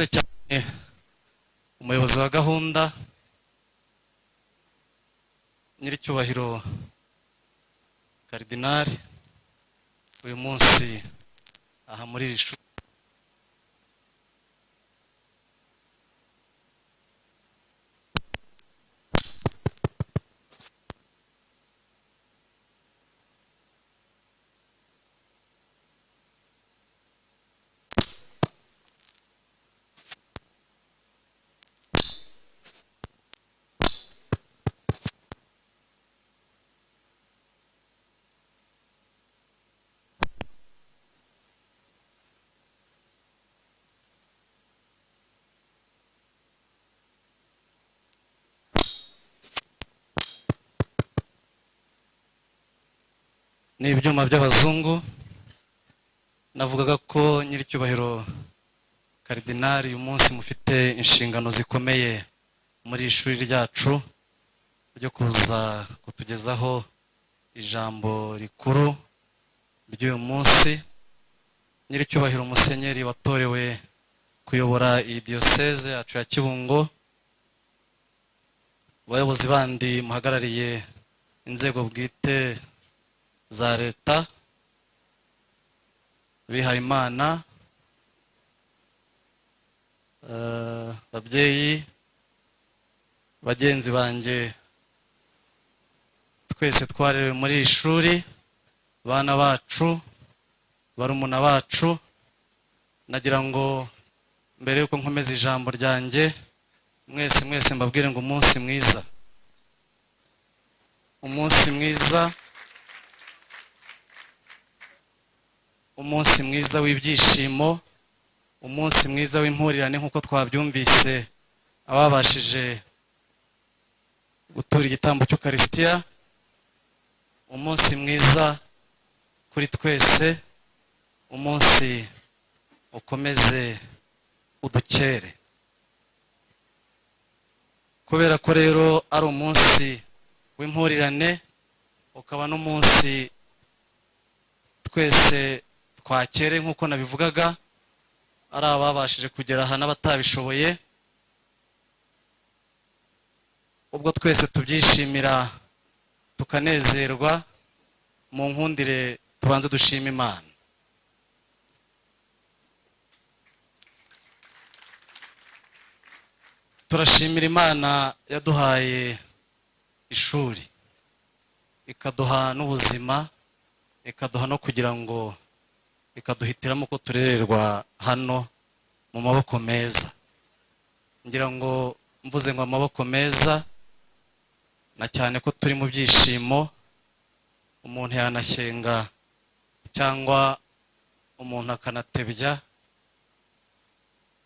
Murakoze cyane umuyobozi wa gahunda nyiricyubahiro Karidinali uyu munsi aha muri iri shuri. Ni ibyuma by'abazungu. Navugaga ko nyiricyubahiro Karidinali uyu munsi mufite inshingano zikomeye muri ishuri ryacu ryo kuza kutugezaho ijambo rikuru ry'uyu munsi. Nyiricyubahiro Musenyeri watorewe kuyobora iyi diyoseze yacu ya Kibungo, abayobozi bandi muhagarariye inzego bwite za leta, bihaye Imana, babyeyi, bagenzi banjye, twese twarerewe muri iri shuri, bana bacu, barumuna bacu. Nagira ngo mbere yuko nkomeza ijambo ryanjye mwese mbabwire ngo umunsi mwiza, umunsi mwiza, umunsi mwiza w'ibyishimo, umunsi mwiza w'impurirane nk'uko twabyumvise ababashije gutura igitambo cy'Ukarisitiya, umunsi mwiza kuri twese, umunsi ukomeze udukere. Kubera ko rero ari umunsi w'impurirane, ukaba n'umunsi twese twakere nk'uko nabivugaga, ari ababashije kugera aha n'abatabishoboye, ubwo twese tubyishimira tukanezerwa. Mu nkundire tubanze dushima Imana. Turashimira Imana yaduhaye ishuri, ikaduha n'ubuzima, ikaduha no kugira ngo ikaduhitiramo ko turererwa hano mu maboko meza. Ngira ngo mvuze ngo amaboko meza, na cyane ko turi mu byishimo, umuntu yanashyenga cyangwa umuntu akanatebya.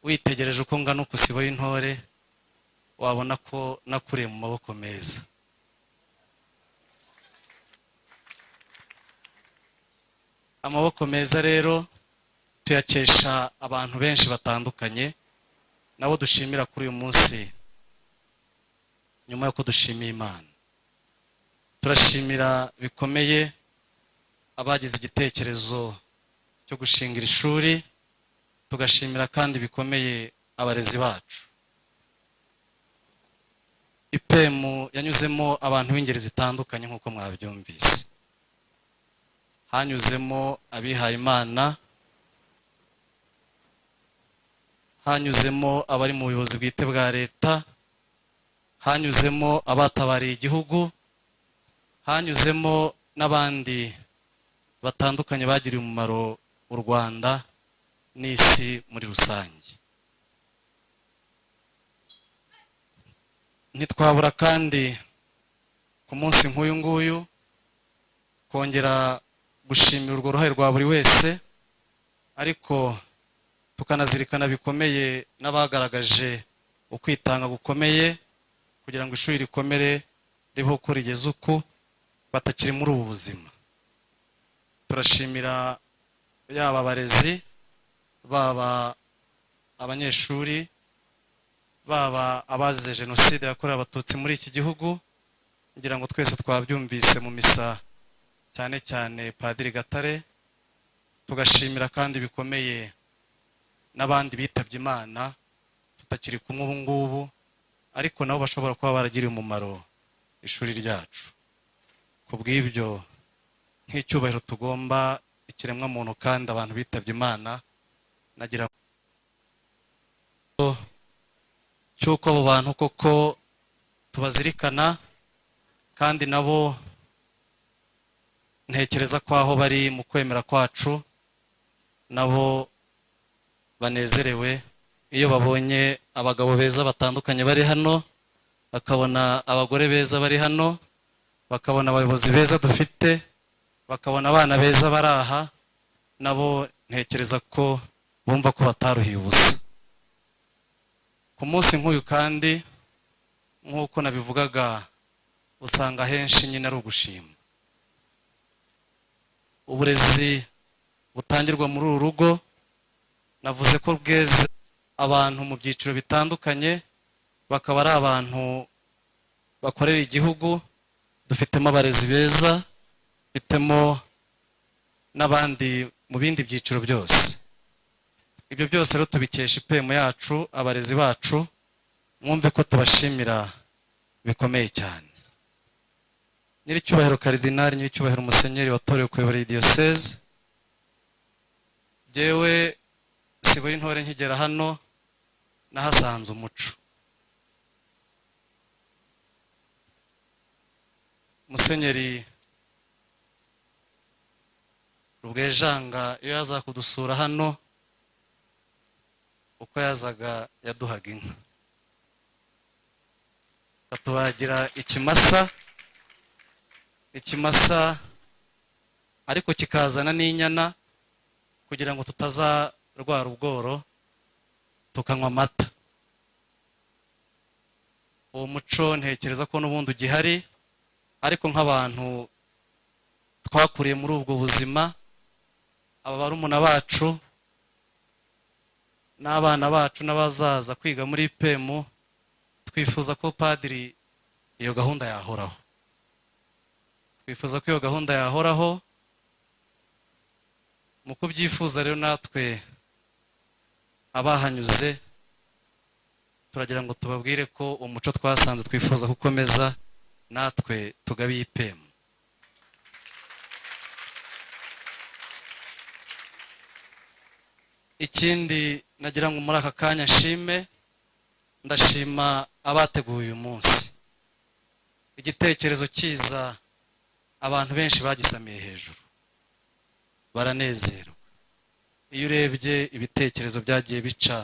Witegereje uko ngana uko usiboye intore, wabona ko nakuriye mu maboko meza. Amaboko meza rero tuyakesha abantu benshi batandukanye, nabo dushimira kuri uyu munsi. Nyuma yuko dushimiye Imana, turashimira bikomeye abagize igitekerezo cyo gushingira ishuri, tugashimira kandi bikomeye abarezi bacu. IPM yanyuzemo abantu b'ingeri zitandukanye nk'uko mwabyumvise. Hanyuzemo abihaye Imana, hanyuzemo abari mu buyobozi bwite bwa leta, hanyuzemo abatabariye igihugu, hanyuzemo n'abandi batandukanye bagiriye umumaro u Rwanda n'isi muri rusange. Ntitwabura kandi ku munsi nk'uyu nguyu kongera gushimira urwo ruhare rwa buri wese, ariko tukanazirikana bikomeye n'abagaragaje ukwitanga gukomeye kugira ngo ishuri rikomere ribeho uko rigeze uku, batakiri muri ubu buzima. Turashimira yaba abarezi, baba abanyeshuri, baba abazize jenoside yakorewe abatutsi muri iki gihugu. Ngira ngo twese twabyumvise mu misa, cyane cyane Padiri Gatare. Tugashimira kandi bikomeye n'abandi bitabye Imana tutakiri kumwe ubu ngubu, ariko nabo bashobora kuba baragiriye umumaro ishuri ryacu. Ku bw'ibyo nk'icyubahiro tugomba ikiremwa muntu kandi abantu bitabye Imana, nagira cyuko abo bantu koko tubazirikana, kandi nabo ntekereza ko aho bari mu kwemera kwacu nabo banezerewe iyo babonye abagabo beza batandukanye bari hano, bakabona abagore beza bari hano, bakabona abayobozi beza dufite, bakabona abana beza bari aha, nabo ntekereza ko bumva ko bataruhiye ubusa. Ku munsi nk'uyu kandi nk'uko nabivugaga, usanga henshi nyine ari ugushima. Uburezi butangirwa muri uru rugo navuze ko bweze abantu mu byiciro bitandukanye, bakaba ari abantu bakorera igihugu. Dufitemo abarezi beza, dufitemo n'abandi mu bindi byiciro byose. Ibyo byose rero tubikesha IPM yacu, abarezi bacu. Mwumve ko tubashimira bikomeye cyane. Nyiricyubahiro Karidinali, nyiricyubahiro Musenyeri watorewe kuyobora iyi diyoseze, jyewe sibo y'intore nkigera hano nahasanze umuco. Musenyeri Rubwejanga iyo yaza kudusura hano, uko yazaga yaduhaga inka, akatubagira ikimasa ariko kikazana n'inyana kugira ngo tutazarwara ubworo tukanywa amata. Uwo muco ntekereza ko n'ubundi ugihari, ariko nk'abantu twakuriye muri ubwo buzima, aba barumuna bacu n'abana bacu n'abazaza kwiga muri IPM, twifuza ko padiri iyo gahunda yahoraho. Twifuza ko iyo gahunda yahoraho. Mu kubyifuza rero natwe abahanyuze turagira ngo tubabwire ko umuco twasanze twifuza gukomeza natwe tugabiye IPM. Ikindi nagira ngo muri aka kanya nshime, ndashima abateguye uyu munsi. Igitekerezo kiza abantu benshi bagisamiye hejuru, baranezerwa. Iyo urebye ibitekerezo byagiye bica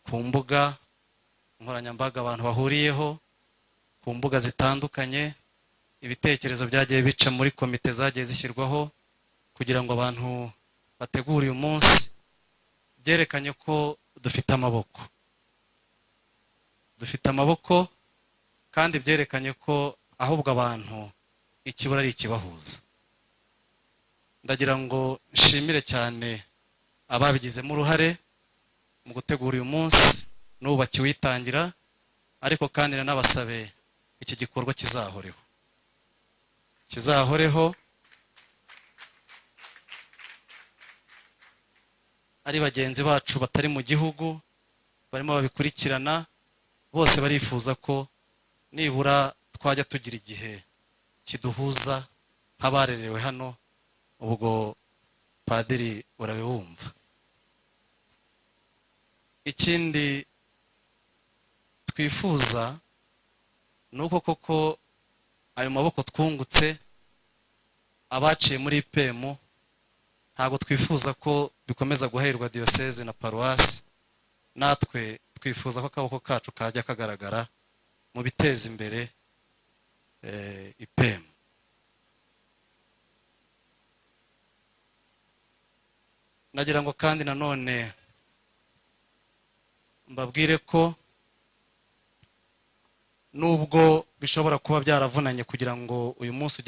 ku mbuga nkoranyambaga abantu bahuriyeho, ku mbuga zitandukanye, ibitekerezo byagiye bica muri komite zagiye zishyirwaho kugira ngo abantu bategure uyu munsi, byerekanye ko dufite amaboko. Dufite amaboko, kandi byerekanye ko ahubwo abantu ikibura ari ikibahuza. Ndagira ngo nshimire cyane ababigizemo uruhare mu gutegura uyu munsi n'ubu bakiwitangira, ariko kandi nanabasabe iki gikorwa kizahoreho. Ari bagenzi bacu batari mu gihugu barimo babikurikirana, bose barifuza ko nibura twajya tugira igihe kiduhuza nk'abarerewe hano. Ubwo padiri urabiwumva. Ikindi twifuza ni uko koko ayo maboko twungutse abaciye muri IPM, ntabwo twifuza ko bikomeza guherwa diyoseze na paruwasi. Natwe twifuza ko akaboko kacu kajya kagaragara mu biteza imbere IPM. Nagira ngo kandi nanone mbabwire ko nubwo bishobora kuba byaravunanye kugira ngo uyu munsi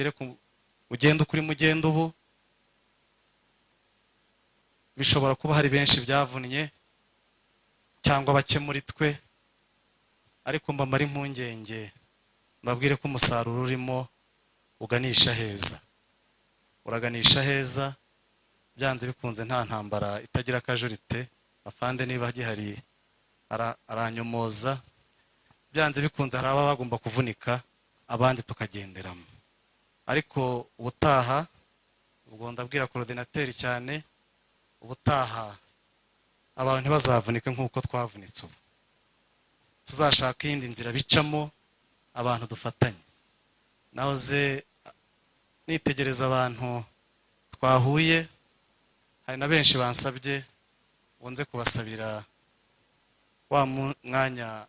ugende kuri mugenda ubu, bishobora kuba hari benshi byavunnye cyangwa bake muri twe, ariko mbamara impungenge mbabwire ko umusaruro urimo uganisha heza. Uraganisha heza, byanze bikunze nta ntambara itagira akajurite. Afande niba gihari aranyomoza, byanze bikunze hari ababa bagomba kuvunika abandi tukagenderamo. Ariko ubutaha, ubwo ndabwira coordinateur cyane, ubutaha abantu ntibazavunike nk'uko twavunitse ubu. Tuzashaka iyindi nzira bicamo abantu dufatanye. Nahoze nitegereza abantu twahuye, hari na benshi bansabye wonze kubasabira wa mwanya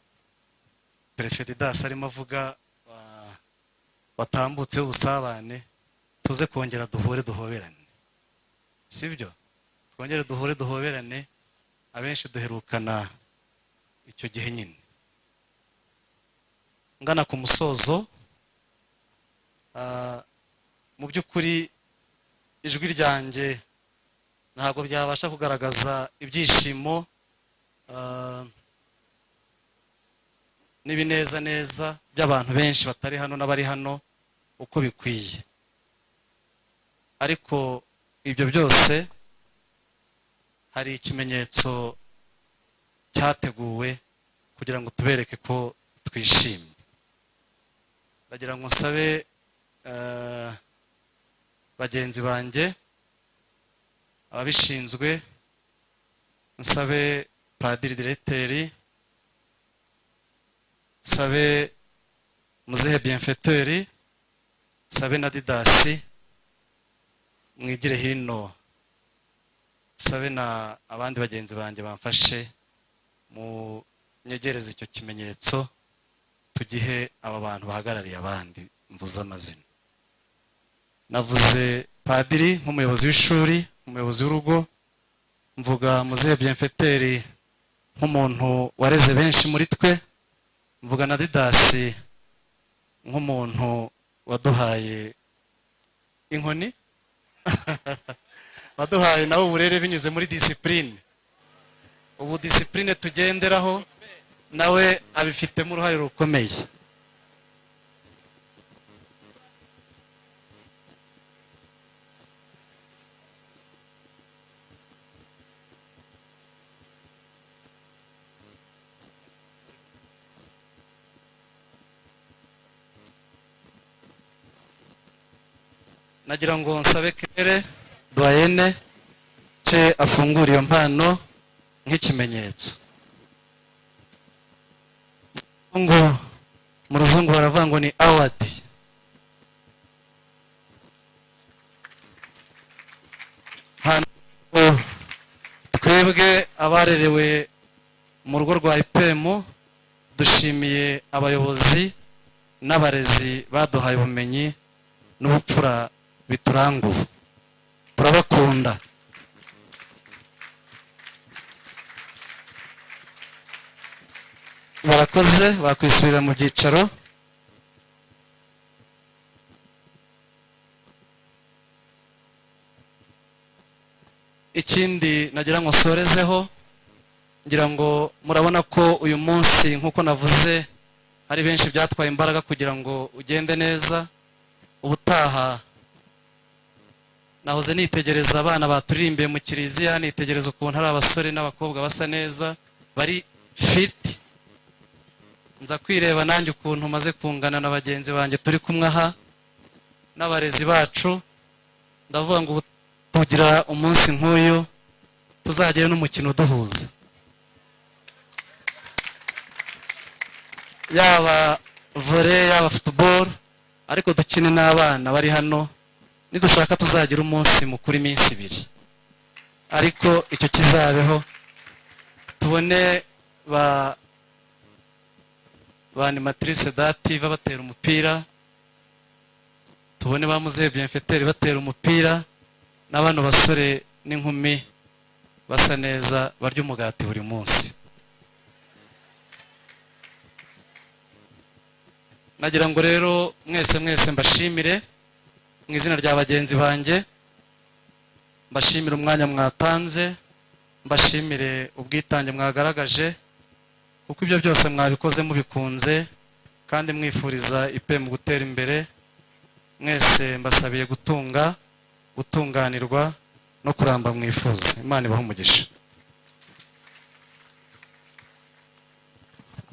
Perefedidas arimo avuga watambutse ubusabane, tuze kongera duhure duhoberane, sibyo? Twongere duhure duhoberane, abenshi duherukana icyo gihe nyine. Ngana ku musozo, mu by'ukuri ijwi ryanjye ntabwo byabasha kugaragaza ibyishimo n'ibinezaneza by'abantu benshi batari hano n'abari hano uko bikwiye. Ariko ibyo byose hari ikimenyetso cyateguwe kugira ngo tubereke ko twishimye. Ndagira ngo nsabe bagenzi banjye ababishinzwe, nsabe Padiri Directeur, nsabe Muzehe Bienfaiteur, nsabe na Didasi, mwigire hino, nsabe na abandi bagenzi banjye bamfashe mu nyegereza icyo kimenyetso, tugihe aba bantu bahagarariye abandi mvuze amazina. Navuze Padiri nk'umuyobozi w'ishuri, umuyobozi w'urugo, mvuga Muzehe Bienfaiteur nk'umuntu wareze benshi muri twe, mvuga na Didasi nk'umuntu waduhaye inkoni waduhaye nawe uburere binyuze muri discipline. Ubu discipline tugenderaho nawe abifitemo uruhare rukomeye. Nagira ngo nsabe Kere Doyenne ce afungura iyo mpano nk'ikimenyetso. Ngo mu ruzungu baravuga ngo ni award. Hano twebwe abarerewe mu rugo rwa IPM dushimiye abayobozi n'abarezi baduhaye ubumenyi n'ubupfura biturangura. Turabakunda. Barakoze, bakwisubira mu byicaro. Ikindi nagira ngo sorezeho, ngira ngo murabona ko uyu munsi nk'uko navuze hari benshi byatwaye imbaraga kugira ngo ugende neza. Ubutaha nahoze nitegereza abana baturirimbiye mu kiliziya, nitegereza ukuntu hari abasore n'abakobwa basa neza bari fit. Nza kwireba nanjye ukuntu maze kungana na bagenzi banjye turi kumwe aha n'abarezi bacu. Ndavuga ngo tugira umunsi nk'uyu tuzagira n'umukino uduhuza, yaba volley yaba football, ariko dukine n'abana bari hano. Nidushaka tuzagira umunsi mukuru iminsi 2, ariko icyo kizabeho tubone ba animatrice dative batera umupira, tubone ba Muzehe Bienfaiteur batera umupira, n'abana basore n'inkumi basa neza barya umugati buri munsi. Nagira ngo rero mwese mbashimire mu izina rya bagenzi banjye, mbashimire umwanya mwatanze, mbashimire ubwitange mwagaragaje, kuko ibyo byose mwabikoze mubikunze kandi mwifuriza IPM gutera imbere. Mwese mbasabiye gutunganirwa no kuramba mwifuza. Imana ibahe umugisha.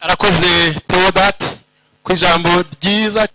arakoze Theodat ku ijambo ryiza